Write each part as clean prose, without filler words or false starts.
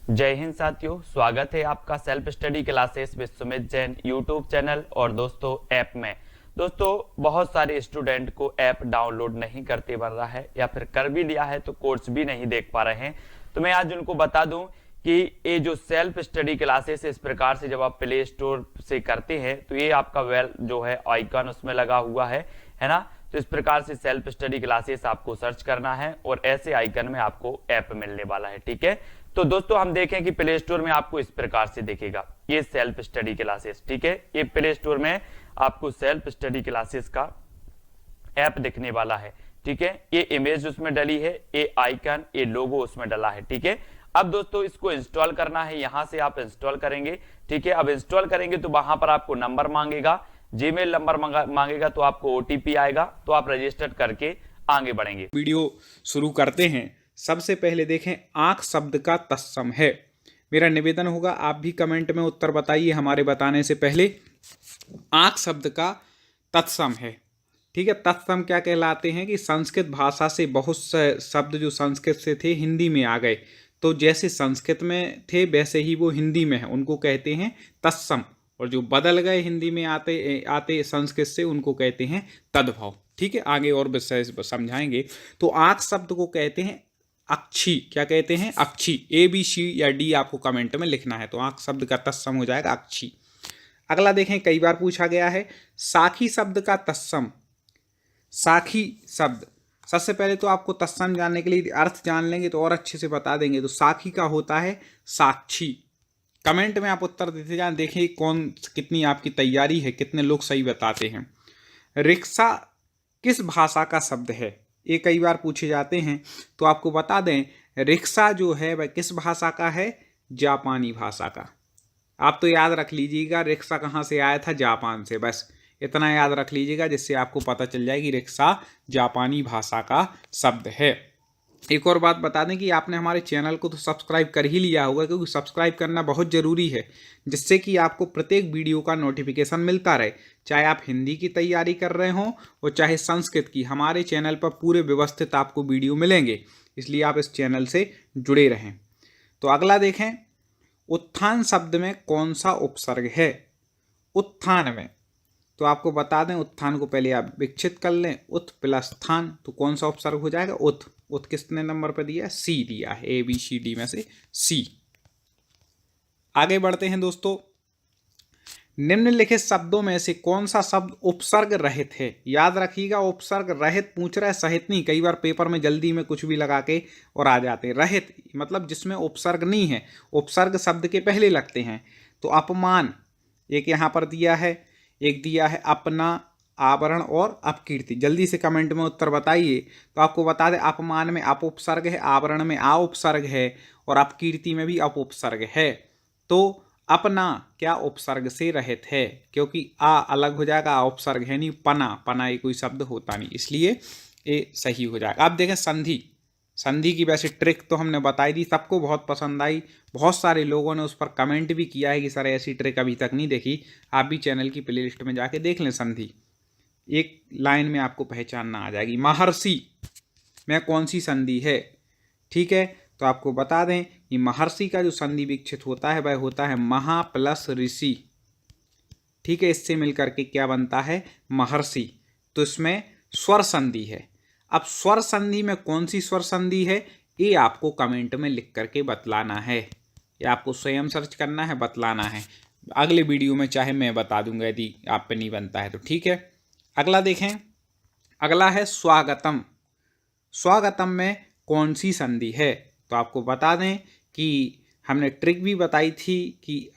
जय हिंद साथियों, स्वागत है आपका self study classes with Sumit Jain YouTube channel और दोस्तों ऐप में। दोस्तों बहुत सारे स्टूडेंट को ऐप डाउनलोड नहीं करते बन रहा है या फिर कर भी लिया है तो कोर्स भी नहीं देख पा रहे हैं। तो मैं आज उनको बता दूं कि ये जो सेल्फ स्टडी क्लासेस इस प्रकार से जब आप प्ले स्टोर से करते हैं तो ये आपका वेल जो है आइकन उसमें लगा हुआ है ना। तो इस प्रकार से सेल्फ स्टडी क्लासेस आपको सर्च करना है और ऐसे आइकन में आपको ऐप मिलने वाला है। ठीक है, तो दोस्तों हम देखें कि प्ले स्टोर में आपको इस प्रकार से दिखेगा ये सेल्फ स्टडी क्लासेस। ठीक है, ये प्ले स्टोर में आपको सेल्फ स्टडी क्लासेस का ऐप दिखने वाला है। ठीक है, ये इमेज उसमें डली है, ये आइकन, ये लोगो उसमें डला है। ठीक है, अब दोस्तों इसको इंस्टॉल करना है, यहां से आप इंस्टॉल करेंगे। ठीक है, अब इंस्टॉल करेंगे तो वहां पर आपको नंबर मांगेगा, जीमेल नंबर मांगेगा, तो आपको ओटीपी आएगा, तो आप रजिस्टर करके आगे बढ़ेंगे। वीडियो शुरू करते हैं। सबसे पहले देखें आंख शब्द का तत्सम है। मेरा निवेदन होगा आप भी कमेंट में उत्तर बताइए हमारे बताने से पहले। आंख शब्द का तत्सम है। ठीक है, तत्सम क्या कहलाते हैं कि संस्कृत भाषा से बहुत से शब्द जो संस्कृत से थे हिंदी में आ गए, तो जैसे संस्कृत में थे वैसे ही वो हिंदी में है, उनको कहते हैं तत्सम। और जो बदल गए हिंदी में आते आते संस्कृत से, उनको कहते हैं तद्भव। ठीक है, आगे और विषय समझाएंगे। तो आंख शब्द को कहते हैं अक्षी। क्या कहते हैं? अक्षी। ए बी सी या डी आपको कमेंट में लिखना है। तो आंख शब्द का तत्सम हो जाएगा अक्षी। अगला देखें, कई बार पूछा गया है साखी शब्द का तत्सम। साखी शब्द, सबसे पहले तो आपको तत्सम जानने के लिए अर्थ जान लेंगे तो और अच्छे से बता देंगे। तो साखी का होता है साक्षी। कमेंट में आप उत्तर देते जाएं, देखें कौन कितनी आपकी तैयारी है, कितने लोग सही बताते हैं। रिक्शा किस भाषा का शब्द है? ये कई बार पूछे जाते हैं, तो आपको बता दें रिक्शा जो है वह किस भाषा का है? जापानी भाषा का। आप तो याद रख लीजिएगा रिक्शा कहाँ से आया था? जापान से। बस इतना याद रख लीजिएगा जिससे आपको पता चल जाए कि रिक्शा जापानी भाषा का शब्द है। एक और बात बता दें कि आपने हमारे चैनल को तो सब्सक्राइब कर ही लिया होगा, क्योंकि सब्सक्राइब करना बहुत ज़रूरी है, जिससे कि आपको प्रत्येक वीडियो का नोटिफिकेशन मिलता रहे। चाहे आप हिंदी की तैयारी कर रहे हों और चाहे संस्कृत की, हमारे चैनल पर पूरे व्यवस्थित आपको वीडियो मिलेंगे, इसलिए आप इस चैनल से जुड़े रहें। तो अगला देखें, उत्थान शब्द में कौन सा उपसर्ग है? उत्थान में तो आपको बता दें, उत्थान को पहले आप विकसित कर लें। उत प्लस थान, तो कौन सा उपसर्ग हो जाएगा? उत। उत किसने नंबर पर दिया है? सी दिया है, ए बी सी डी में से सी। आगे बढ़ते हैं दोस्तों। निम्नलिखित शब्दों में से कौन सा शब्द उपसर्ग रहित है? याद रखिएगा, उपसर्ग रहित पूछ रहा है, सहित नहीं। कई बार पेपर में जल्दी में कुछ भी लगा के और आ जाते हैं। रहित मतलब जिसमें उपसर्ग नहीं है, उपसर्ग शब्द के पहले लगते हैं। तो अपमान एक यहाँ पर दिया है, एक दिया है अपना, आवरण और अपकीर्ति। जल्दी से कमेंट में उत्तर बताइए। तो आपको बता दें अपमान में अप उपसर्ग है, आवरण में आ उपसर्ग है और अपकीर्ति में भी अप उपसर्ग है। तो अपना क्या उपसर्ग से रहित है? क्योंकि आ अलग हो जाएगा, आ उपसर्ग है नहीं। पना, पना ये कोई शब्द होता नहीं, इसलिए ये सही हो जाएगा। अब देखें संधि। संधि की वैसे ट्रिक तो हमने बताई दी, सबको बहुत पसंद आई। बहुत सारे लोगों ने उस पर कमेंट भी किया है कि सर ऐसी ट्रिक अभी तक नहीं देखी। आप भी चैनल की प्लेलिस्ट में जाके देख लें। संधि एक लाइन में आपको पहचानना आ जाएगी। महर्षि में कौन सी संधि है? ठीक है, तो आपको बता दें कि महर्षि का जो संधि विकसित होता है वह होता है महा प्लस ऋषि। ठीक है, इससे मिलकर के क्या बनता है? महर्षि। तो इसमें स्वर संधि है। अब स्वर संधि में कौन सी स्वर संधि है, ये आपको कमेंट में लिख करके बतलाना है। ये आपको स्वयं सर्च करना है, बतलाना है। अगले वीडियो में चाहे मैं बता दूंगा यदि आप पे नहीं बनता है तो। ठीक है, अगला देखें। अगला है स्वागतम। स्वागतम में कौन सी संधि है? तो आपको बता दें कि हमने ट्रिक भी बताई थी कि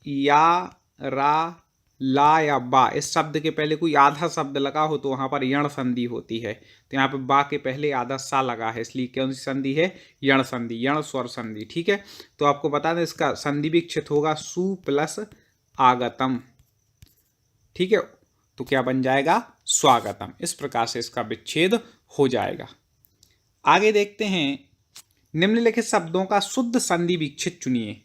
या, रा, ला या बा, इस शब्द के पहले कोई आधा शब्द लगा हो तो वहाँ पर यण संधि होती है। तो यहाँ पे बा के पहले आधा सा लगा है, इसलिए कौन सी संधि है? यण संधि, यण स्वर संधि। ठीक है, तो आपको बता दें इसका संधि विकसित होगा सु प्लस आगतम। ठीक है, तो क्या बन जाएगा? स्वागतम। इस प्रकार से इसका विच्छेद हो जाएगा। आगे देखते हैं, निम्नलिखित शब्दों का शुद्ध संधि विच्छेद चुनिए।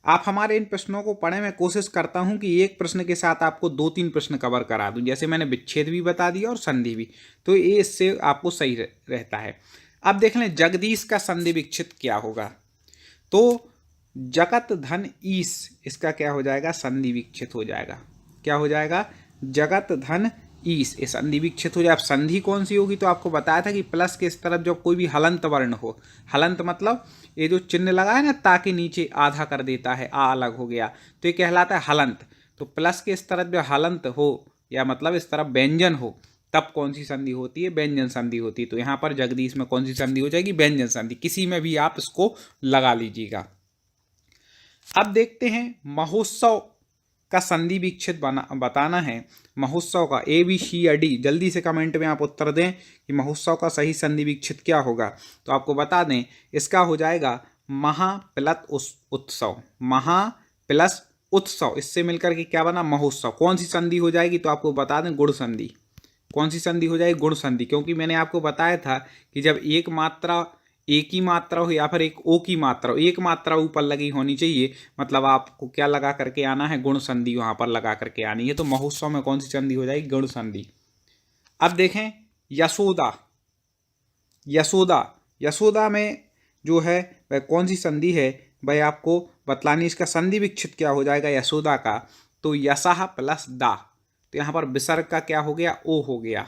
आप हमारे इन प्रश्नों को पढ़ें। मैं कोशिश करता हूं कि एक प्रश्न के साथ आपको 2-3 प्रश्न कवर करा दूं। जैसे मैंने विच्छेद भी बता दिया और संधि भी, तो ये इससे आपको सही रहता है। अब देख लें जगदीश का संधि विच्छेद क्या होगा। तो जगत धन ईश, इसका क्या हो जाएगा, संधि विच्छेद हो जाएगा। क्या हो जाएगा, जगत धन ईश, ये संधि विच्छेद हो जाए। अब संधि कौन सी होगी, तो आपको बताया था कि प्लस के इस तरफ जब कोई भी हलंत वर्ण हो, हलंत मतलब ये जो चिन्ह लगा है ना ताकि नीचे आधा कर देता है, आ अलग हो गया, तो ये कहलाता है हलंत। तो प्लस के इस तरफ जो हलंत हो या मतलब इस तरफ व्यंजन हो, तब कौन सी संधि होती है, व्यंजन संधि होती है। तो यहाँ पर जगदीश में कौन सी संधि हो जाएगी, व्यंजन संधि। किसी में भी आप इसको लगा लीजिएगा। अब देखते हैं महोत्सव का संधि विच्छेद बताना है। महोत्सव का ए बी सी या डी, जल्दी से कमेंट में आप उत्तर दें कि महोत्सव का सही संधि विच्छेद क्या होगा। तो आपको बता दें, इसका हो जाएगा महा प्लस उत्सव, महा प्लस उत्सव, इससे मिलकर के क्या बना, महोत्सव। कौन सी संधि हो जाएगी, तो आपको बता दें गुण संधि। कौन सी संधि हो जाएगी, गुण संधि, क्योंकि मैंने आपको बताया था कि जब एक मात्रा एक ही मात्रा हो या फिर एक ओ की मात्रा हो, एक मात्रा ऊपर लगी होनी चाहिए, मतलब आपको क्या लगा करके आना है, गुण संधि वहां पर लगा करके आनी है। तो महोत्सव में कौन सी संधि हो जाएगी, गुण संधि। अब देखें यशोदा, यशोदा, यशोदा में जो है वह कौन सी संधि है, वह आपको बतलानी। इसका संधि विच्छेद क्या हो जाएगा यशोदा का, तो यशाह प्लस दा, तो यहाँ पर विसर्ग का क्या हो गया, ओ हो गया,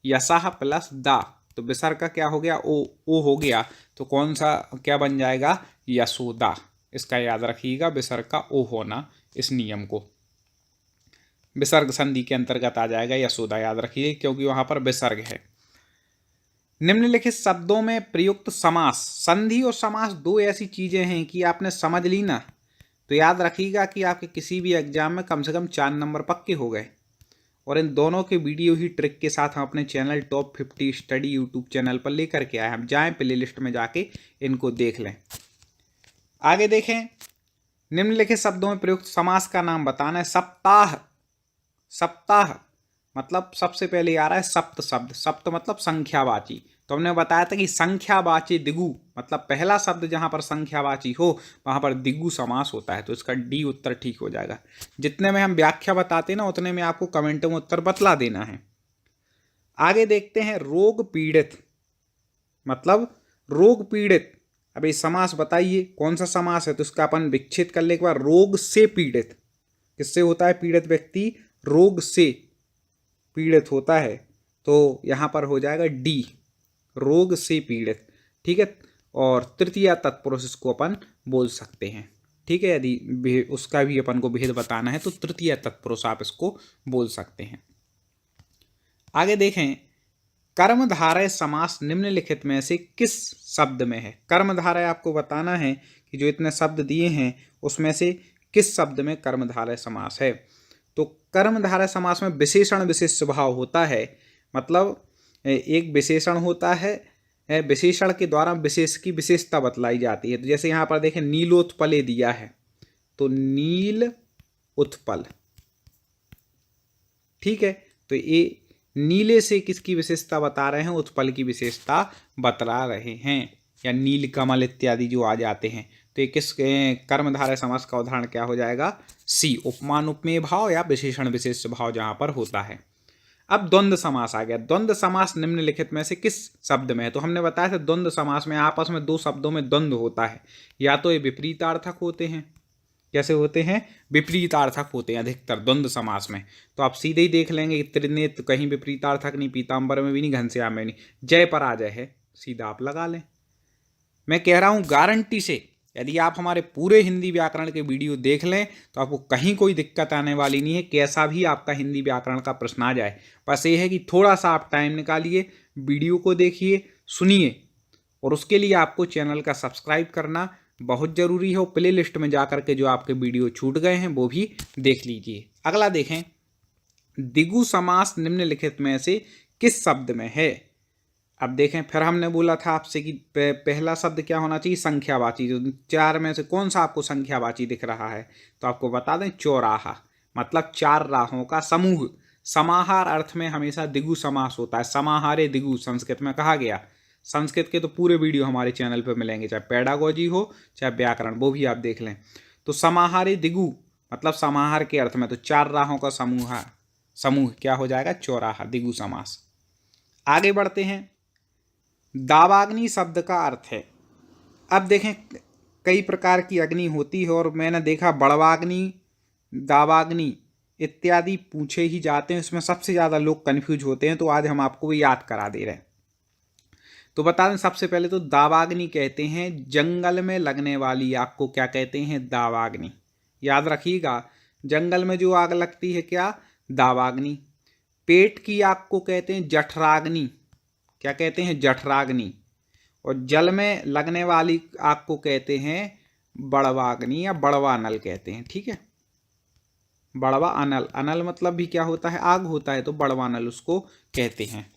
यशाह प्लस दा, तो विसर्ग का क्या हो गया, ओ हो गया। तो कौन सा क्या बन जाएगा, यशोदा। इसका याद रखिएगा, विसर्ग का ओ होना, इस नियम को विसर्ग संधि के अंतर्गत आ जाएगा यशोदा, याद रखिए, क्योंकि वहां पर विसर्ग है। निम्नलिखित शब्दों में प्रयुक्त समास, संधि और समास दो ऐसी चीजें हैं कि आपने समझ ली ना, तो याद रखिएगा कि आपके किसी भी एग्जाम में कम से कम 4 नंबर पक्के हो गए। और इन दोनों के वीडियो ही ट्रिक के साथ हम अपने channel top 50 study YouTube channel पर लेकर के आए। हम जाएं प्ले लिस्ट में जाके इनको देख लें। आगे देखें, निम्नलिखित शब्दों में प्रयुक्त समास का नाम बताना है। सप्ताह, सप्ताह मतलब सबसे पहले आ रहा है सप्त शब्द, सप्त मतलब संख्यावाची। तो हमने बताया था कि संख्यावाची दिगु, मतलब पहला शब्द जहां पर संख्यावाची हो वहां पर दिगु समास होता है। तो इसका डी उत्तर ठीक हो जाएगा। जितने में हम व्याख्या बताते ना उतने में आपको कमेंटों में उत्तर बतला देना है। आगे देखते हैं रोग पीड़ित, मतलब रोग पीड़ित। अब ये समास बताइए कौन सा समास है, तो इसका अपन विच्छेद कर ले एक बार। रोग से पीड़ित, किससे होता है पीड़ित व्यक्ति, रोग से पीड़ित होता है। तो यहां पर हो जाएगा डी, रोग से पीड़ित, ठीक है। और तृतीय तत्पुरुष इसको अपन बोल सकते हैं, ठीक है। यदि उसका भी अपन को भेद बताना है तो तृतीय तत्पुरुष आप इसको बोल सकते हैं। आगे देखें, कर्मधारय समास निम्नलिखित में से किस शब्द में है। कर्मधारय आपको बताना है कि जो इतने शब्द दिए हैं उसमें से किस शब्द में कर्मधारय समास है। तो कर्मधारय समास में विशेषण विशेष स्वभाव होता है, मतलब एक विशेषण होता है, विशेषण के द्वारा विशेष की विशेषता बतलाई जाती है। तो जैसे यहाँ पर देखें नीलोत्पले दिया है, तो नील उत्पल, ठीक है। तो ये नीले से किसकी विशेषता बता रहे हैं, उत्पल की विशेषता बतला रहे हैं, या नील कमल इत्यादि जो आ जाते हैं। तो ये किस कर्मधारय समास का उदाहरण क्या हो जाएगा, सी, उपमान उपमेय भाव या विशेषण विशेष भाव जहां पर होता है। अब द्वंद्व समास आ गया। द्वंद्व समास निम्नलिखित में से किस शब्द में है। तो हमने बताया था द्वंद्व समास में आपस में दो शब्दों में द्वंद्व होता है, या तो ये विपरीतार्थक होते हैं, कैसे होते हैं, विपरीतार्थक होते हैं अधिकतर द्वंद्व समास में। तो आप सीधे ही देख लेंगे त्रिनेत्र तो कहीं विपरीतार्थक नहीं, पीताम्बर में भी नहीं, घनश्याम में नहीं, जय पर आ जाए है, सीधा आप लगा लें। मैं कह रहा हूं गारंटी से, यदि आप हमारे पूरे हिंदी व्याकरण के वीडियो देख लें तो आपको कहीं कोई दिक्कत आने वाली नहीं है। कैसा भी आपका हिंदी व्याकरण का प्रश्न आ जाए, बस ये है कि थोड़ा सा आप टाइम निकालिए, वीडियो को देखिए, सुनिए, और उसके लिए आपको चैनल का सब्सक्राइब करना बहुत ज़रूरी है। और प्ले लिस्ट में जा करके जो आपके वीडियो छूट गए हैं वो भी देख लीजिए। अगला देखें, दिगु समास निम्नलिखित में से किस शब्द में है। अब देखें, फिर हमने बोला था आपसे कि पहला शब्द क्या होना चाहिए, संख्यावाची। तो 4 में से कौन सा आपको संख्यावाची दिख रहा है, तो आपको बता दें चौराहा, मतलब 4 राहों का समूह। समाहार अर्थ में हमेशा दिगु समास होता है, समाहारे दिगु संस्कृत में कहा गया। संस्कृत के तो पूरे वीडियो हमारे चैनल पर मिलेंगे, चाहे पेडागोजी हो चाहे व्याकरण, वो भी आप देख लें। तो समाहारे दिगु मतलब समाहार के अर्थ में, तो 4 राहों का समूह क्या हो जाएगा, चौराहा, दिगु समास। आगे बढ़ते हैं, दावाग्नि शब्द का अर्थ है। अब देखें, कई प्रकार की अग्नि होती है और मैंने देखा बड़वाग्नि, दावाग्नि इत्यादि पूछे ही जाते हैं, इसमें सबसे ज़्यादा लोग कन्फ्यूज होते हैं, तो आज हम आपको वो याद करा दे रहे हैं। तो बता दें सबसे पहले तो दावाग्नि कहते हैं जंगल में लगने वाली आग को क्या कहते हैं, दावाग्नि। याद रखिएगा, जंगल में जो आग लगती है क्या, दावाग्नि। पेट की आग को कहते हैं जठराग्नि, क्या कहते हैं, जठराग्नि। और जल में लगने वाली आग को कहते हैं बड़वाग्नि या बड़वा अनल कहते हैं, ठीक है। बड़वा अनल, अनल मतलब भी क्या होता है, आग होता है, तो बड़वा अनल उसको कहते हैं।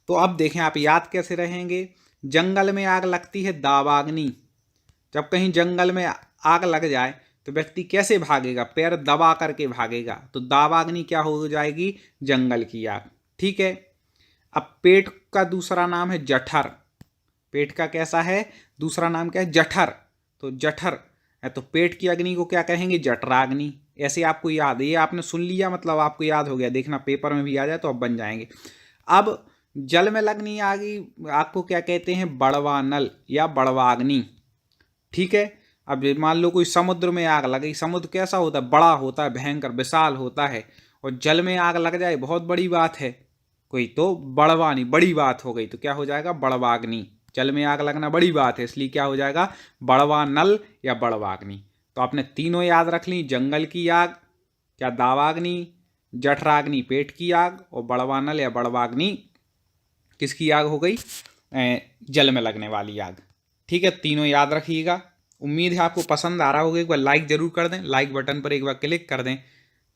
तो अब देखें आप याद कैसे रहेंगे। जंगल में आग लगती है दावाग्नि। जब कहीं जंगल में आग लग जाए तो व्यक्ति कैसे भागेगा, पैर दबा करके भागेगा, तो दावाग्नि क्या हो जाएगी, जंगल की आग, ठीक है। अब पेट का दूसरा नाम है जठर। पेट का कैसा है, दूसरा नाम क्या है, जठर। तो जठर है तो पेट की अग्नि को क्या कहेंगे, जठराग्नि। ऐसे आपको याद है, ये आपने सुन लिया मतलब आपको याद हो गया, देखना पेपर में भी आ जाए तो अब बन जाएंगे। अब जल में लगनी आग को क्या कहते हैं, बड़वानल या बड़वाग्नि, ठीक है। अब मान लो कोई समुद्र में आग लगी, समुद्र कैसा होता है, बड़ा होता है, भयंकर विशाल होता है, और जल में आग लग जाए बहुत बड़ी बात है कोई, तो बड़वानी बड़ी बात हो गई, तो क्या हो जाएगा, बड़वाग्नि। जल में आग लगना बड़ी बात है, इसलिए क्या हो जाएगा, बड़वानल या बड़वाग्नि। तो आपने तीनों याद रख ली, जंगल की आग क्या दावाग्नि, जठराग्नि पेट की आग, और बड़वानल या बड़वाग्नि किसकी आग हो गई, जल में लगने वाली आग, ठीक है। तीनों याद रखिएगा। उम्मीद है आपको पसंद आ रहा होगा। एक बार लाइक जरूर कर दें, लाइक बटन पर एक बार क्लिक कर दें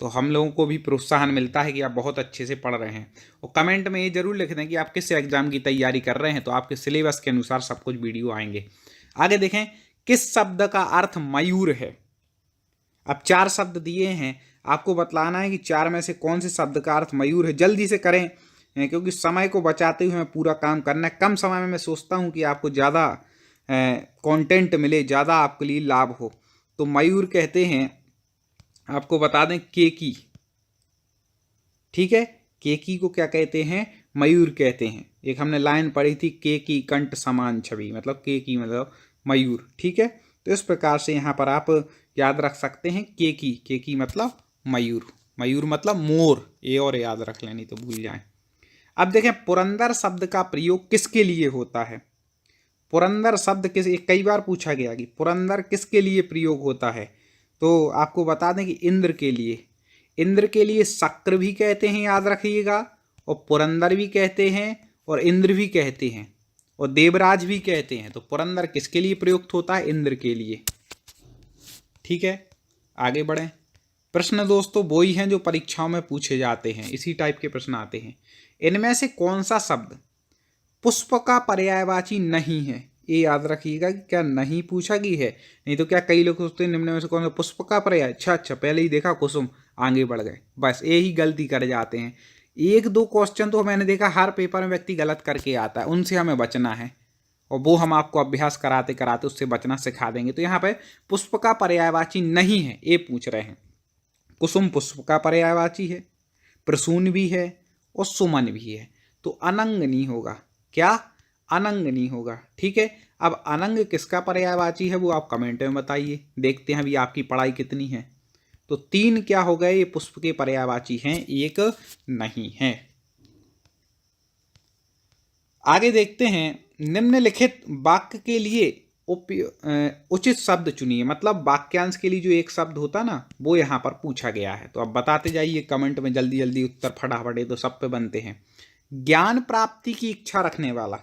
तो हम लोगों को भी प्रोत्साहन मिलता है कि आप बहुत अच्छे से पढ़ रहे हैं। और कमेंट में ये जरूर लिख दें कि आप किस एग्जाम की तैयारी कर रहे हैं, तो आपके सिलेबस के अनुसार सब कुछ वीडियो आएंगे। आगे देखें, किस शब्द का अर्थ मयूर है। अब 4 शब्द दिए हैं, आपको बतलाना है कि 4 में से कौन से शब्द का अर्थ मयूर है। जल्दी से करें क्योंकि समय को बचाते हुए हमें पूरा काम करना है। कम समय में मैं सोचता हूँ कि आपको ज़्यादा कंटेंट मिले, ज़्यादा आपके लिए लाभ हो। तो मयूर कहते हैं, आपको बता दें, केकी, ठीक है। केकी को क्या कहते हैं, मयूर कहते हैं। एक हमने लाइन पढ़ी थी, केकी कंठ समान छवि, मतलब केकी मतलब मयूर, ठीक है। तो इस प्रकार से यहाँ पर आप याद रख सकते हैं, केकी, केकी मतलब मयूर, मयूर मतलब मोर, ये और याद रख लें नहीं तो भूल जाएं। अब देखें, पुरंदर शब्द का प्रयोग किसके लिए होता है। पुरंदर शब्द कई बार पूछा गया कि पुरंदर किसके लिए प्रयोग होता है, तो आपको बता दें कि इंद्र के लिए। इंद्र के लिए शक्र भी कहते हैं, याद रखिएगा, और पुरंदर भी कहते हैं, और इंद्र भी कहते हैं, और देवराज भी कहते हैं। तो पुरंदर किसके लिए प्रयुक्त होता है, इंद्र के लिए, ठीक है। आगे बढ़ें। प्रश्न दोस्तों वो ही हैं जो परीक्षाओं में पूछे जाते हैं, इसी टाइप के प्रश्न आते हैं। इनमें से कौन सा शब्द पुष्प का पर्यायवाची नहीं है, ये याद रखिएगा कि क्या नहीं पूछा गई है। नहीं तो क्या कई लोग सोचते हैं निम्न में से कौन सा पुष्प का पर्याय, अच्छा पहले ही देखा कुसुम, आगे बढ़ गए, बस यही गलती कर जाते हैं। 1-2 क्वेश्चन तो मैंने देखा हर पेपर में व्यक्ति गलत करके आता है, उनसे हमें बचना है, और वो हम आपको अभ्यास कराते कराते उससे बचना सिखा देंगे। तो यहाँ पे पुष्प का पर्यायवाची नहीं है ये पूछ रहे हैं। कुसुम पुष्प का पर्यायवाची है, प्रसून भी है, और सुमन भी है, तो अनंग नहीं होगा। क्या, अनंग नहीं होगा, ठीक है। अब अनंग किसका पर्यायवाची है वो आप कमेंट में बताइए, देखते हैं अभी आपकी पढ़ाई कितनी है। तो 3 क्या हो गए, ये पुष्प के पर्यायवाची हैं, 1 नहीं है। आगे देखते हैं, निम्नलिखित वाक्य के लिए उचित शब्द चुनिए। मतलब वाक्यांश के लिए जो एक शब्द होता ना वो यहाँ पर पूछा गया है, तो अब बताते जाइए कमेंट में, जल्दी जल्दी उत्तर फटाफट, तो सब पे बनते हैं। ज्ञान प्राप्ति की इच्छा रखने वाला,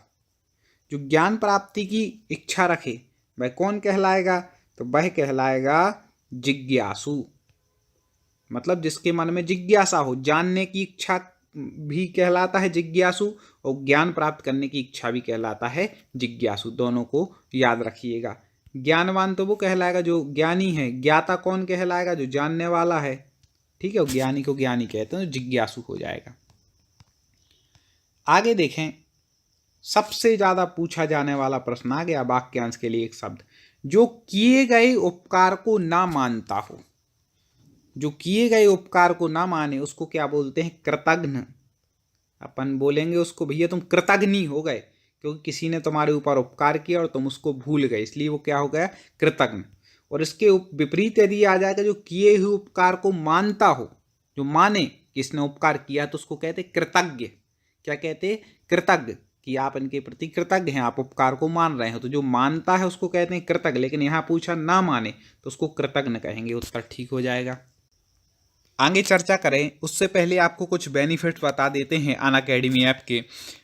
जो ज्ञान प्राप्ति की इच्छा रखे वह कौन कहलाएगा, तो वह कहलाएगा जिज्ञासु। मतलब जिसके मन में जिज्ञासा हो, जानने की इच्छा भी कहलाता है जिज्ञासु, और ज्ञान प्राप्त करने की इच्छा भी कहलाता है जिज्ञासु। दोनों को याद रखिएगा। ज्ञानवान तो वो कहलाएगा जो ज्ञानी है, ज्ञाता कौन कहलाएगा, जो जानने वाला है, ठीक है। ज्ञानी को ज्ञानी कहते हैं, तो जिज्ञासु हो जाएगा। आगे देखें, सबसे ज्यादा पूछा जाने वाला प्रश्न आ गया वाक्यांश के लिए एक शब्द, जो किए गए उपकार को ना मानता हो। जो किए गए उपकार को ना माने उसको क्या बोलते हैं, कृतघ्न। अपन बोलेंगे उसको, भैया तुम कृतघ्नी हो गए, क्योंकि किसी ने तुम्हारे ऊपर उपकार किया और तुम उसको भूल गए, इसलिए वो क्या हो गया, कृतज्ञ। और इसके विपरीत यदि आ जाएगा जो किए हुए उपकार को मानता हो, जो माने कि इसने उपकार किया, तो उसको कहते कृतज्ञ। क्या कहते, कृतज्ञ, कि आप इनके प्रति कृतज्ञ हैं, आप उपकार को मान रहे हो। तो जो मानता है उसको कहते हैं कृतज्ञ, लेकिन यहाँ पूछा ना माने तो उसको कृतज्ञ कहेंगे, उत्तर ठीक हो जाएगा। आगे चर्चा करें उससे पहले आपको कुछ बेनिफिट बता देते हैं अनअकैडमी ऐप के।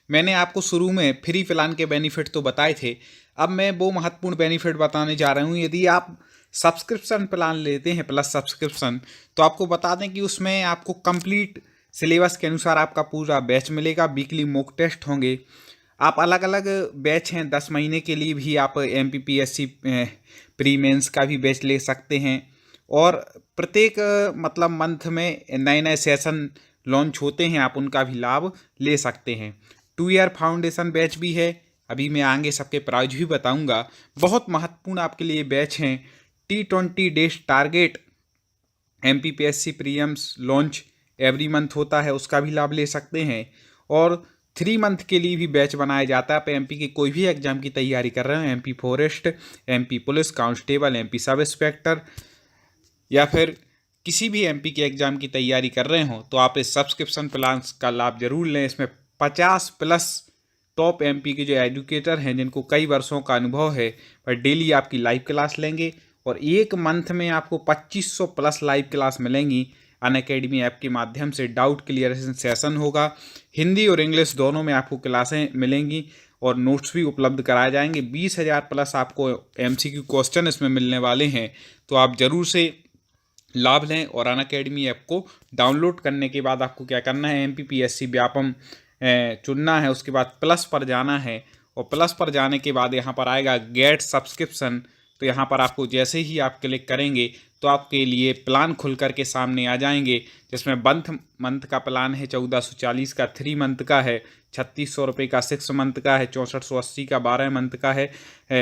मैंने आपको शुरू में फ्री प्लान के बेनिफिट तो बताए थे, अब मैं वो महत्वपूर्ण बेनिफिट बताने जा रहा हूँ। यदि आप सब्सक्रिप्शन प्लान लेते हैं, प्लस सब्सक्रिप्शन, तो आपको बता दें कि उसमें आपको कंप्लीट सिलेबस के अनुसार आपका पूरा बैच मिलेगा, वीकली मॉक टेस्ट होंगे, आप अलग अलग बैच हैं, 10 महीने के लिए भी आप MPPSC प्री मेंस का भी बैच ले सकते हैं। और प्रत्येक मतलब मंथ में नए नए सेशन लॉन्च होते हैं, आप उनका भी लाभ ले सकते हैं। 2 ईयर फाउंडेशन बैच भी है, अभी मैं आगे सबके प्राइस भी बताऊंगा। बहुत महत्वपूर्ण आपके लिए बैच हैं। T20 days target MPPSC prelims launch every month होता है, उसका भी लाभ ले सकते हैं। और 3 मंथ के लिए भी बैच बनाया जाता है। आप MP के कोई भी एग्जाम की तैयारी कर रहे हो, MP forest, MP police constable, MP sub inspector, या फिर किसी भी MP के एग्जाम की तैयारी कर रहे हो, तो आप इस सब्सक्रिप्शन प्लान का लाभ जरूर लें। इसमें 50+ टॉप MP के जो एजुकेटर हैं, जिनको कई वर्षों का अनुभव है, वह डेली आपकी लाइव क्लास लेंगे। और एक मंथ में आपको 2500+ लाइव क्लास मिलेंगी अनअकैडमी ऐप के माध्यम से। डाउट क्लियरेशन सेशन होगा, हिंदी और इंग्लिश दोनों में आपको क्लासें मिलेंगी और नोट्स भी उपलब्ध कराए जाएंगे। 20,000+ आपको MCQ क्वेश्चन इसमें मिलने वाले हैं, तो आप जरूर से लाभ लें। और अनअकैडमी ऐप को डाउनलोड करने के बाद आपको क्या करना है, MPPSC व्यापम चुनना है, उसके बाद प्लस पर जाना है। और प्लस पर जाने के बाद यहाँ पर आएगा गेट सब्सक्रिप्शन, तो यहाँ पर आपको जैसे ही आप क्लिक करेंगे तो आपके लिए प्लान खुल कर के सामने आ जाएंगे, जिसमें मंथ का प्लान है 1440 का, 3 मंथ का है 3600 रुपये का, 6 मंथ का है 6480 का, 12 मंथ का है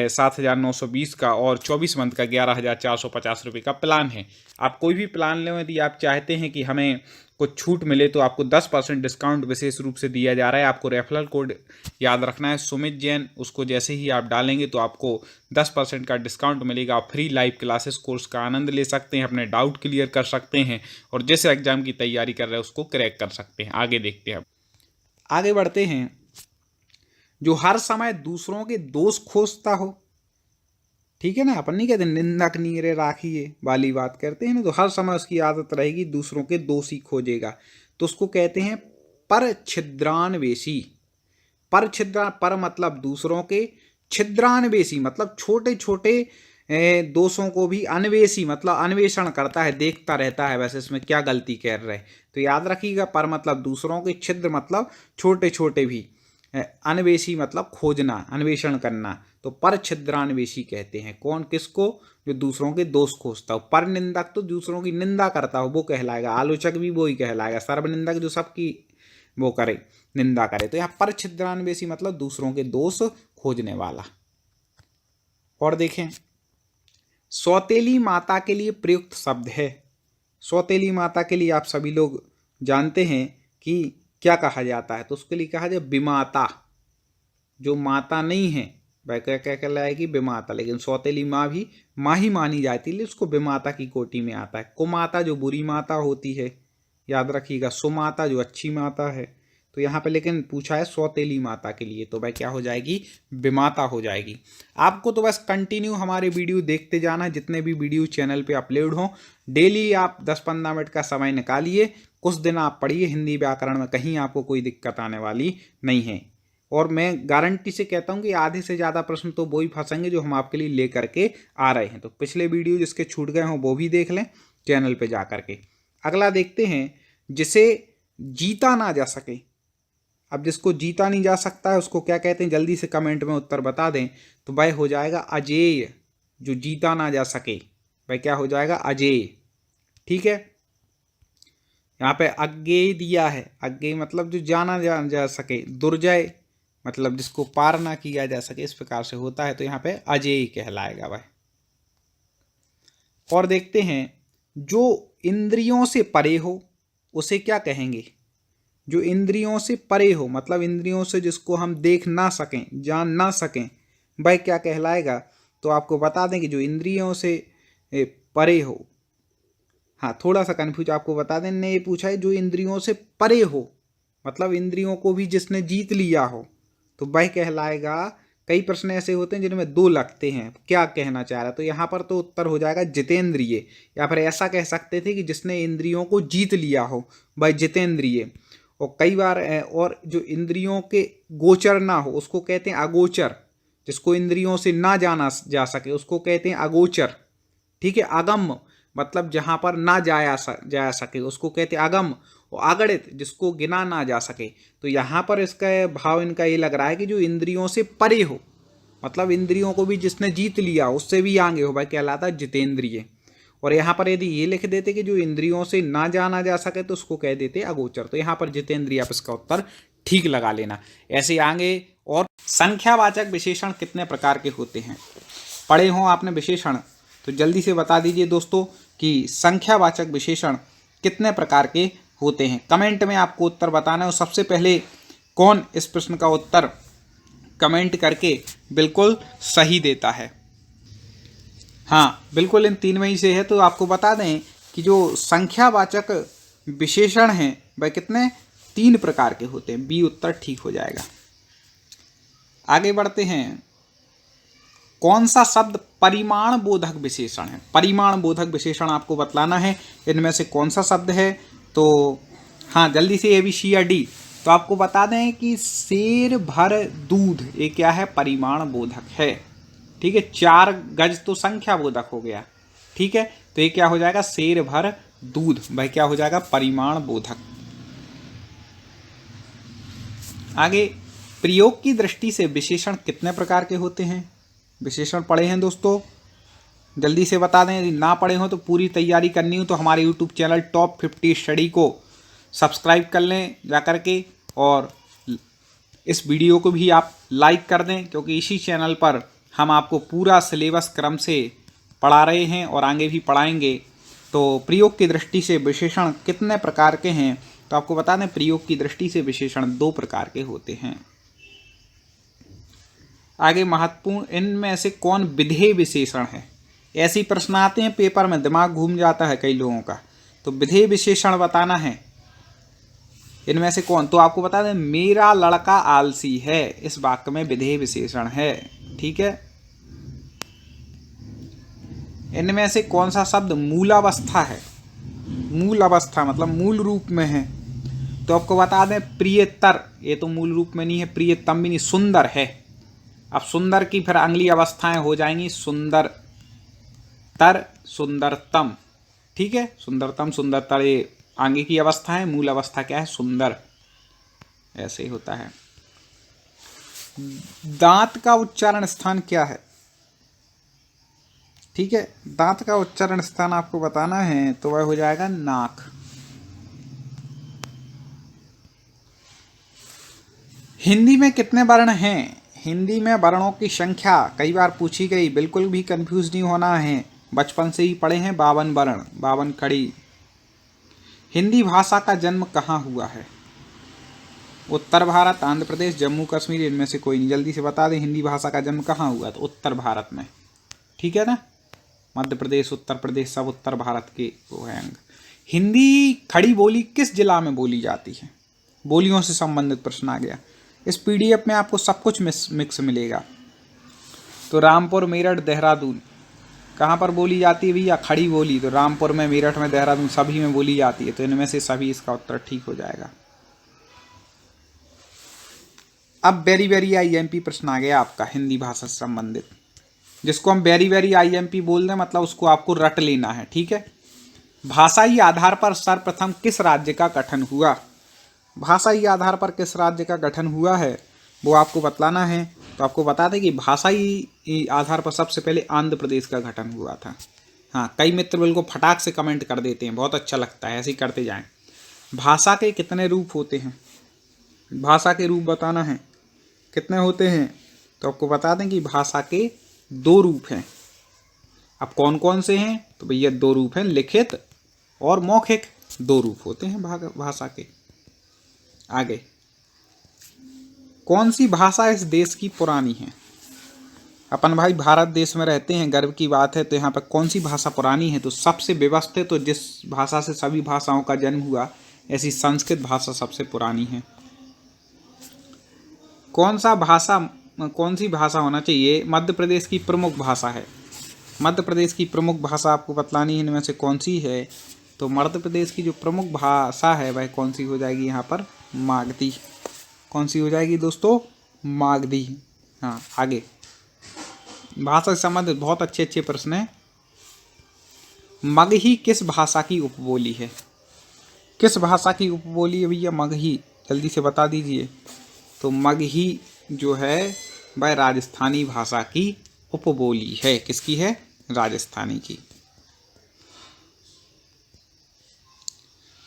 7920 का, और 24 मंथ का 11,450 रुपये का प्लान है। आप कोई भी प्लान लें, यदि आप चाहते हैं कि हमें कुछ छूट मिले तो आपको 10% डिस्काउंट विशेष रूप से दिया जा रहा है। आपको रेफरल कोड याद रखना है, सुमित जैन, उसको जैसे ही आप डालेंगे तो आपको 10% का डिस्काउंट मिलेगा। आप फ्री लाइव क्लासेस कोर्स का आनंद ले सकते हैं, अपने डाउट क्लियर कर सकते हैं और जिस एग्जाम की तैयारी कर रहे हैं उसको क्रैक कर सकते हैं। आगे देखते हैं, आगे बढ़ते हैं। जो हर समय दूसरों के दोष खोजता हो, ठीक है ना, अपन नहीं कहते निंदक नीरे राखिए वाली बात करते हैं ना, तो हर समय उसकी आदत रहेगी दूसरों के दोष ही खोजेगा, तो उसको कहते हैं पर छिद्रान्वेषी। पर मतलब दूसरों के, छिद्रान्वेषी मतलब छोटे छोटे दोषों को भी, अन्वेषी मतलब अन्वेषण करता है, देखता रहता है वैसे इसमें क्या गलती कर रहे। तो याद रखिएगा, पर मतलब दूसरों के, छिद्र मतलब छोटे छोटे भी, अन्वेषी मतलब खोजना, अन्वेषण करना, तो पर छिद्रान्वेषी कहते हैं। कौन, किसको, जो दूसरों के दोष खोजता हो। पर निंदक तो दूसरों की निंदा करता हो, वो कहलाएगा। आलोचक भी वो ही कहलाएगा। सर्वनिंदक जो सबकी वो करे, निंदा करे। तो यहाँ पर छिद्रान्वेषी मतलब दूसरों के दोष खोजने वाला। और देखें, सौतेली माता के लिए प्रयुक्त शब्द है। सौतेली माता के लिए आप सभी लोग जानते हैं कि क्या कहा जाता है, तो उसके लिए कहा जाए विमाता। जो माता नहीं है वह क्या क्या कहलाएगी, विमाता। लेकिन सौतेली माँ भी माँ ही मानी जाती है, उसको विमाता की कोटि में आता है। कुमाता जो बुरी माता होती है, याद रखिएगा। सुमाता जो अच्छी माता है। तो यहाँ पे लेकिन पूछा है सौतेली माता के लिए, तो भाई क्या हो जाएगी, विमाता हो जाएगी। आपको तो बस कंटिन्यू हमारे वीडियो देखते जाना है, जितने भी वीडियो चैनल पे अपलोड हों। डेली आप 10-15 मिनट का समय निकालिए, कुछ दिन आप पढ़िए हिंदी व्याकरण में, कहीं आपको कोई दिक्कत आने वाली नहीं है। और मैं गारंटी से कहता हूँ कि आधे से ज़्यादा प्रश्न तो वो ही फंसेंगे जो हम आपके लिए ले करके आ रहे हैं। तो पिछले वीडियो जिसके छूट गए हों वो भी देख लें चैनल पे जा करके। अगला देखते हैं, जिसे जीता ना जा सके। अब जिसको जीता नहीं जा सकता है उसको क्या कहते हैं, जल्दी से कमेंट में उत्तर बता दें। तो वह हो जाएगा अजेय। जो जीता ना जा सके वह क्या हो जाएगा, अजेय। ठीक है, यहाँ पे अज्ञेय दिया है। अज्ञेय मतलब जो जाना जा सके। दुर्जय मतलब जिसको पार ना किया जा सके, इस प्रकार से होता है। तो यहाँ पे अजेय कहलाएगा वह। और देखते हैं, जो इंद्रियों से परे हो उसे क्या कहेंगे। जो इंद्रियों से परे हो, मतलब इंद्रियों से जिसको हम देख ना सकें, जान ना सकें, वह क्या कहलाएगा? तो आपको बता दें कि जो इंद्रियों से परे हो, हाँ थोड़ा सा कन्फ्यूज आपको बता दें, ने ये पूछा है जो इंद्रियों से परे हो, मतलब इंद्रियों को भी जिसने जीत लिया हो, तो वह कहलाएगा। कई प्रश्न ऐसे होते हैं जिनमें दो लगते हैं, क्या कहना चाह रहा है, तो यहाँ पर तो उत्तर हो जाएगा जितेंद्रिय, या फिर ऐसा कह सकते थे कि जिसने इंद्रियों को जीत लिया हो वह जितेंद्रिय। और कई बार और जो इंद्रियों के गोचर ना हो उसको कहते हैं अगोचर, जिसको इंद्रियों से ना जाना जा सके उसको कहते हैं अगोचर। ठीक है, अगम मतलब जहां पर ना जा सके उसको कहते हैं अगम, और अगणित जिसको गिना ना जा सके। तो यहाँ पर इसका भाव इनका ये लग रहा है कि जो इंद्रियों से परे हो, मतलब इंद्रियों को भी जिसने जीत लिया उससे भी आगे हो, भाई कहलाता है जितेंद्रिय। और यहाँ पर यदि ये लिख देते कि जो इंद्रियों से ना जाना जा सके तो उसको कह देते अगोचर। तो यहाँ पर जितेंद्रिय, आप इसका उत्तर ठीक लगा लेना। ऐसे आगे और संख्यावाचक विशेषण कितने प्रकार के होते हैं? पढ़े हो आपने विशेषण तो जल्दी से बता दीजिए दोस्तों कि संख्यावाचक विशेषण कितने प्रकार के होते हैं। कमेंट में आपको उत्तर बताना है। और सबसे पहले कौन इस प्रश्न का उत्तर कमेंट करके बिल्कुल सही देता है? हाँ बिल्कुल इन तीन में ही से है। तो आपको बता दें कि जो संख्यावाचक विशेषण हैं वह कितने, 3 प्रकार के होते हैं। बी उत्तर ठीक हो जाएगा। आगे बढ़ते हैं। कौन सा शब्द परिमाण बोधक विशेषण है? परिमाण बोधक विशेषण आपको बतलाना है, इनमें से कौन सा शब्द है? तो हाँ जल्दी से, ए बी सी या डी। तो आपको बता दें कि शेर भर दूध ये क्या है? परिमाण बोधक है। ठीक है, 4 गज तो संख्या बोधक हो गया। ठीक है, तो ये क्या हो जाएगा? शेर भर दूध, वह क्या हो जाएगा? परिमाण बोधक। आगे, प्रयोग की दृष्टि से विशेषण कितने प्रकार के होते हैं? विशेषण पढ़े हैं दोस्तों? जल्दी से बता दें। यदि ना पढ़े हो तो पूरी तैयारी करनी हो तो हमारे यूट्यूब चैनल टॉप 50 स्टडी को सब्सक्राइब कर लें जा करके, और इस वीडियो को भी आप लाइक कर दें, क्योंकि इसी चैनल पर हम आपको पूरा सिलेबस क्रम से पढ़ा रहे हैं और आगे भी पढ़ाएंगे। तो प्रयोग की दृष्टि से विशेषण कितने प्रकार के हैं? तो आपको बता दें प्रयोग की दृष्टि से विशेषण 2 प्रकार के होते हैं। आगे महत्वपूर्ण, इनमें से कौन विधेय विशेषण है? ऐसे प्रश्न आते हैं पेपर में, दिमाग घूम जाता है कई लोगों का। तो विधेय विशेषण बताना है, इनमें से कौन? तो आपको बता दें मेरा लड़का आलसी है, इस वाक्य में विधेय विशेषण है। ठीक है, इनमें से कौन सा शब्द मूलावस्था है? मूल अवस्था मतलब मूल रूप में है। तो आपको बता दें प्रियतर, ये तो मूल रूप में नहीं है, प्रियतम भी नहीं, सुंदर है। अब सुंदर की फिर अगली अवस्थाएं हो जाएंगी सुंदर तर, सुंदरतम। ठीक है, सुंदरतम सुंदरतर ये आगे की अवस्था है, मूल अवस्था क्या है? सुंदर। ऐसे ही होता है। दांत का उच्चारण स्थान क्या है? ठीक है, दांत का उच्चारण स्थान आपको बताना है तो वह हो जाएगा नाक। हिंदी में कितने वर्ण हैं? हिंदी में वर्णों की संख्या कई बार पूछी गई, बिल्कुल भी कंफ्यूज नहीं होना है, बचपन से ही पढ़े हैं। 52 वर्ण, 52 कड़ी। हिंदी भाषा का जन्म कहाँ हुआ है? उत्तर भारत, आंध्र प्रदेश, जम्मू कश्मीर, इनमें से कोई नहीं। जल्दी से बता दें हिंदी भाषा का जन्म कहाँ हुआ? तो उत्तर भारत में। ठीक है ना, मध्य प्रदेश, उत्तर प्रदेश सब उत्तर भारत के वो हैं अंग। हिंदी खड़ी बोली किस जिला में बोली जाती है? बोलियों से संबंधित प्रश्न आ गया। इस पीडीएफ में आपको सब कुछ मिक्स मिलेगा। तो रामपुर, मेरठ, देहरादून कहाँ पर बोली जाती है भैया? खड़ी बोली। तो रामपुर में, मेरठ में, देहरादून सभी में बोली जाती है। तो इनमें से सभी, इसका उत्तर ठीक हो जाएगा। अब वेरी वेरी आईएमपी प्रश्न आ गया आपका हिंदी भाषा से संबंधित, जिसको हम वेरी वेरी आईएमपी बोल दें, मतलब उसको आपको रट लेना है। ठीक है, भाषाई आधार पर सर्वप्रथम किस राज्य का गठन हुआ? भाषाई आधार पर किस राज्य का गठन हुआ है वो आपको बतलाना है। तो आपको बता दें कि भाषाई आधार पर सबसे पहले आंध्र प्रदेश का गठन हुआ था। हाँ, कई मित्र बिल्कुल फटाक से कमेंट कर देते हैं, बहुत अच्छा लगता है, ऐसे ही करते जाएं। भाषा के कितने रूप होते हैं? भाषा के रूप बताना है, कितने होते हैं? तो आपको बता दें कि भाषा के 2 रूप हैं। अब कौन कौन से हैं? तो भैया 2 रूप हैं, लिखित और मौखिक, 2 रूप होते हैं भाषा के। आगे, कौन सी भाषा इस देश की पुरानी है? अपन भाई भारत देश में रहते हैं, गर्व की बात है। तो यहाँ पर कौन सी भाषा पुरानी है? तो सबसे व्यवस्थित, तो जिस भाषा से सभी भाषाओं का जन्म हुआ, ऐसी संस्कृत भाषा सबसे पुरानी है। कौन सी भाषा होना चाहिए मध्य प्रदेश की प्रमुख भाषा है? मध्य प्रदेश की प्रमुख भाषा आपको बतलानी है, इनमें से कौन सी है? तो मध्य प्रदेश की जो प्रमुख भाषा है वह कौन सी हो जाएगी? यहाँ पर मागधी। कौन सी हो जाएगी दोस्तों? मागधी। हाँ, आगे, भाषा से संबंधित बहुत अच्छे प्रश्न हैं। मगही किस भाषा की उपबोली है? किस भाषा की उपबोली है भैया मगही? जल्दी से बता दीजिए। तो मगही जो है वह राजस्थानी भाषा की उपबोली है। किसकी है? राजस्थानी की।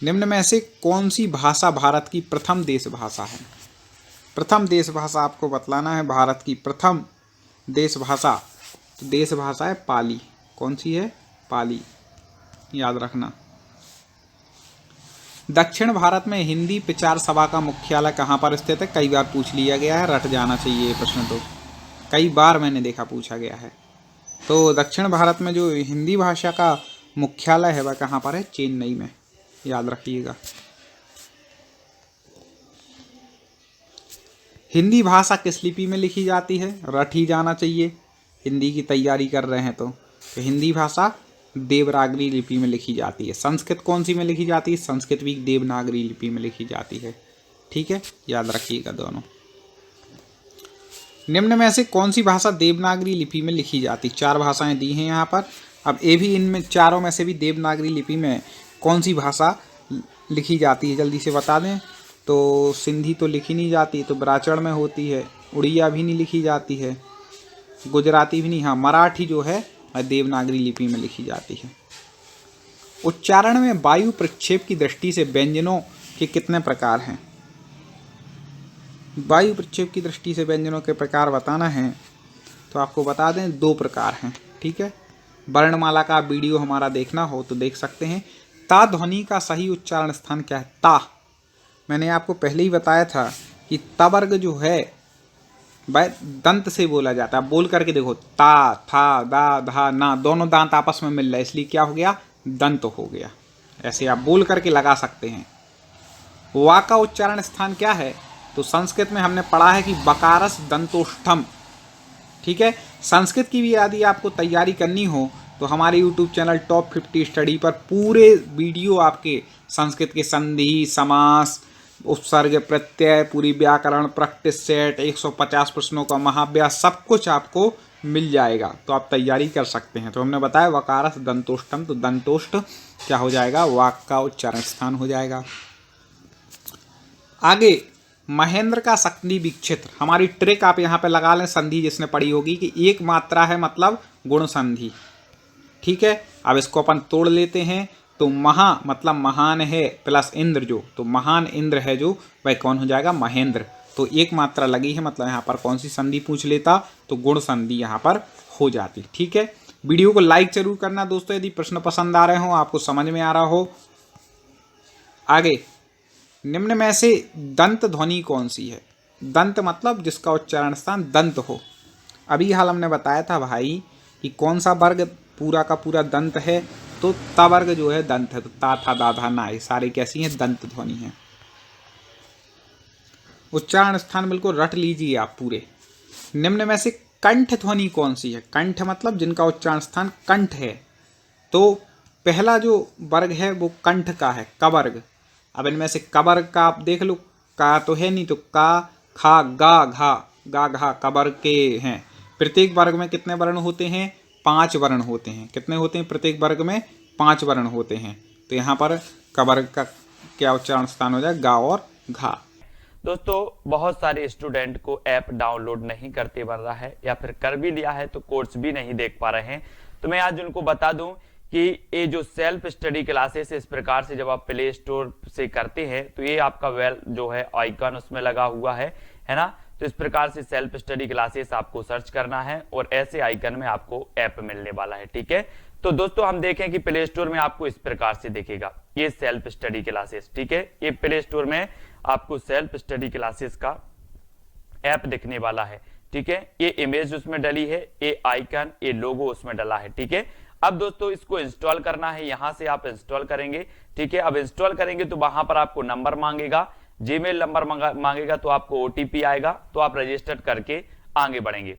निम्न में से कौन सी भाषा भारत की प्रथम देश भाषा है? प्रथम देश भाषा आपको बतलाना है। भारत की प्रथम देश भाषा, तो देश भाषा है पाली। कौन सी है? पाली, याद रखना। दक्षिण भारत में हिंदी प्रचार सभा का मुख्यालय कहाँ पर स्थित है? कई बार पूछ लिया गया है, रट जाना चाहिए ये प्रश्न, तो कई बार मैंने देखा पूछा गया है। तो दक्षिण भारत में जो हिंदी भाषा का मुख्यालय है वह कहाँ पर है? चेन्नई में, याद रखिएगा। हिंदी भाषा किस लिपि में लिखी जाती है? रट ही जाना चाहिए, हिंदी की तैयारी कर रहे हैं तो हिंदी भाषा देवनागरी लिपि में लिखी जाती है। संस्कृत कौन सी में लिखी जाती है? संस्कृत भी देवनागरी लिपि में लिखी जाती है। ठीक है, याद रखिएगा दोनों। निम्न में से कौन सी भाषा देवनागरी लिपि में लिखी जाती? 4 भाषाएं दी हैं यहाँ पर। अब ये भी इनमें चारों में से भी देवनागरी लिपि में कौन सी भाषा लिखी जाती है? जल्दी से बता दें। तो सिंधी तो लिखी नहीं जाती, तो ब्राचड़ में होती है। उड़िया भी नहीं लिखी जाती है, गुजराती भी नहीं। हाँ, मराठी जो है देवनागरी लिपि में लिखी जाती है। उच्चारण में वायु प्रक्षेप की दृष्टि से व्यंजनों के कितने प्रकार हैं? वायु प्रक्षेप की दृष्टि से व्यंजनों के प्रकार बताना है तो आपको बता दें 2 प्रकार हैं। ठीक है, वर्णमाला का वीडियो हमारा देखना हो तो देख सकते हैं। ता ध्वनि का सही उच्चारण स्थान क्या है? ता, मैंने आपको पहले ही बताया था कि ता वर्ग जो है वह दंत से बोला जाता है। बोल करके देखो, ता, था, दा, धा, ना, दोनों दांत आपस में मिल रहे, इसलिए क्या हो गया? दंत हो गया। ऐसे आप बोल करके लगा सकते हैं। वा का उच्चारण स्थान क्या है? तो संस्कृत में हमने पढ़ा है कि बकारस दंतोष्ठम। ठीक है, संस्कृत की भी यदि आपको तैयारी करनी हो तो हमारे YouTube चैनल टॉप 50 स्टडी पर पूरे वीडियो आपके संस्कृत के संधि, समास, उपसर्ग, प्रत्यय, पूरी व्याकरण प्रैक्टिस सेट, 150 प्रश्नों का महाव्यास, सब कुछ आपको मिल जाएगा, तो आप तैयारी कर सकते हैं। तो हमने बताया वकारस दंतोष्ठम, तो दंतोष्ठ क्या हो जाएगा? वाक का उच्चारण स्थान हो जाएगा। आगे, महेंद्र का संधि विच्छेद। हमारी ट्रिक आप यहाँ पे लगा लें, संधि जिसने पढ़ी होगी कि एक मात्रा है मतलब गुण संधि। ठीक है, अब इसको अपन तोड़ लेते हैं। तो महा मतलब महान है, प्लस इंद्र जो, तो महान इंद्र है जो, वह कौन हो जाएगा? महेंद्र। तो एक मात्रा लगी है, मतलब यहाँ पर कौन सी संधि पूछ लेता? तो गुण संधि यहाँ पर हो जाती। ठीक है, वीडियो को लाइक जरूर करना दोस्तों यदि प्रश्न पसंद आ रहे हो, आपको समझ में आ रहा हो। आगे, निम्न में से दंत ध्वनि कौन सी है? दंत मतलब जिसका उच्चारण स्थान दंत हो। अभी हाल हमने बताया था भाई कि कौन सा वर्ग पूरा का पूरा दंत है, तो ता वर्ग जो है दंत है। तो ता, था, दा, धा, ना, ये सारी कैसी हैं? दंत ध्वनि है। उच्चारण स्थान बिल्कुल रट लीजिए आप पूरे। निम्न में से कंठ ध्वनि कौन सी है? कंठ मतलब जिनका उच्चारण स्थान कंठ है। तो पहला जो वर्ग है वो कंठ का है, क वर्ग। अब इनमें से क वर्ग का आप देख लो, का तो है नहीं, तो का, खा, गा, घा, गा, घा क वर्ग के हैं। प्रत्येक वर्ग में कितने वर्ण होते हैं? 5 वर्ण होते हैं। कितने होते हैं? प्रत्येक वर्ग में 5 वर्ण होते हैं। तो यहाँ पर क वर्ग का क्या उच्चारण स्थान हो जाए? गा और घा। दोस्तों, बहुत सारे स्टूडेंट को ऐप डाउनलोड नहीं करते बन रहा है, या फिर कर भी लिया है तो कोर्स भी नहीं देख पा रहे हैं। तो मैं आज उनको बता दूं कि ये जो सेल्फ स्टडी क्लासेस इस प्रकार से जब आप प्ले स्टोर से करते हैं तो ये आपका वेल जो है आइकन उसमें लगा हुआ है ना। तो इस प्रकार से सेल्फ स्टडी क्लासेस आपको सर्च करना है और ऐसे आइकन में आपको ऐप मिलने वाला है। ठीक है, तो दोस्तों हम देखें कि प्ले स्टोर में आपको इस प्रकार से दिखेगा ये सेल्फ स्टडी क्लासेस, ठीक है। ये प्ले स्टोर में आपको सेल्फ स्टडी क्लासेस का ऐप दिखने वाला है, ठीक है। ये इमेज उसमें डली है, ये आइकन, ये लोगो उसमें डला है, ठीक है। अब दोस्तों इसको इंस्टॉल करना है, यहां से आप इंस्टॉल करेंगे, ठीक है। अब इंस्टॉल करेंगे तो वहां पर आपको नंबर मांगेगा, जीमेल नंबर मांगेगा, तो आपको ओटीपी आएगा, तो आप रजिस्टर करके आगे बढ़ेंगे।